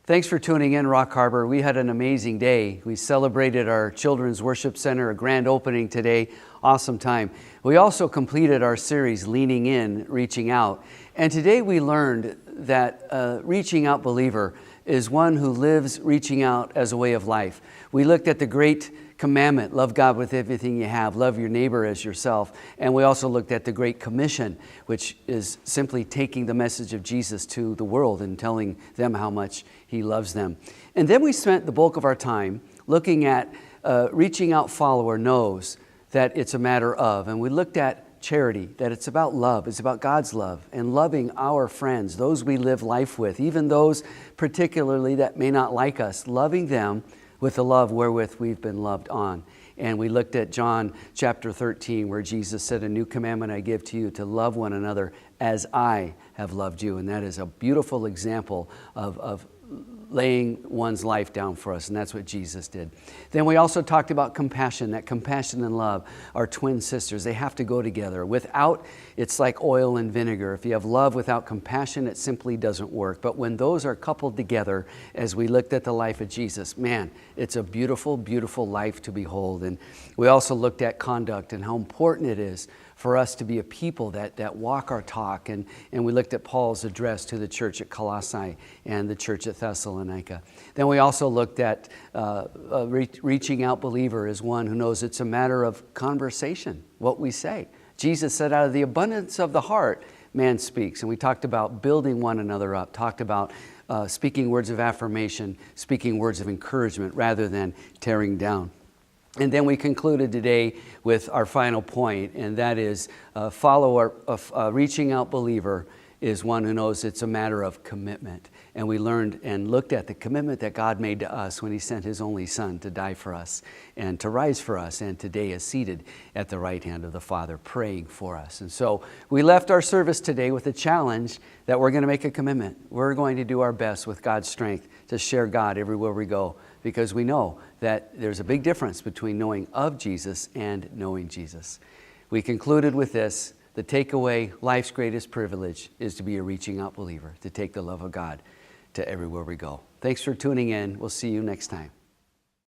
Thanks for tuning in, Rock Harbor. We had an amazing day. We celebrated our Children's Worship Center, a grand opening today. Awesome time. We also completed our series, Leaning In, Reaching Out. And today we learned that a reaching out believer is one who lives reaching out as a way of life. We looked at the great commandment, love God with everything you have, love your neighbor as yourself. And we also looked at the Great Commission, which is simply taking the message of Jesus to the world and telling them how much He loves them. And then we spent the bulk of our time looking at reaching out follower knows that it's a matter of. And we looked at charity, that it's about love, it's about God's love and loving our friends, those we live life with, even those particularly that may not like us, loving them with the love wherewith we've been loved on. And we looked at John chapter 13, where Jesus said, "A new commandment I give to you, to love one another as I have loved you." And that is a beautiful example of laying one's life down for us, and that's what Jesus did. Then we also talked about compassion, that compassion and love are twin sisters. They have to go together. Without, it's like oil and vinegar. If you have love without compassion, it simply doesn't work. But when those are coupled together, as we looked at the life of Jesus, man, it's a beautiful, beautiful life to behold. And we also looked at conduct and how important it is for us to be a people that walk our talk. And we looked at Paul's address to the church at Colossae and the church at Thessalonica. Then we also looked at a reaching out believer is one who knows it's a matter of conversation, what we say. Jesus said, out of the abundance of the heart, man speaks. And we talked about building one another up, talked about speaking words of affirmation, speaking words of encouragement rather than tearing down. And then we concluded today with our final point, and that is a reaching out believer is one who knows it's a matter of commitment. And we learned and looked at the commitment that God made to us when He sent His only Son to die for us and to rise for us, and today is seated at the right hand of the Father praying for us. And so we left our service today with a challenge that we're going to make a commitment. We're going to do our best with God's strength to share God everywhere we go, because we know that there's a big difference between knowing of Jesus and knowing Jesus. We concluded with this: the takeaway, life's greatest privilege is to be a reaching out believer, to take the love of God to everywhere we go. Thanks for tuning in. We'll see you next time.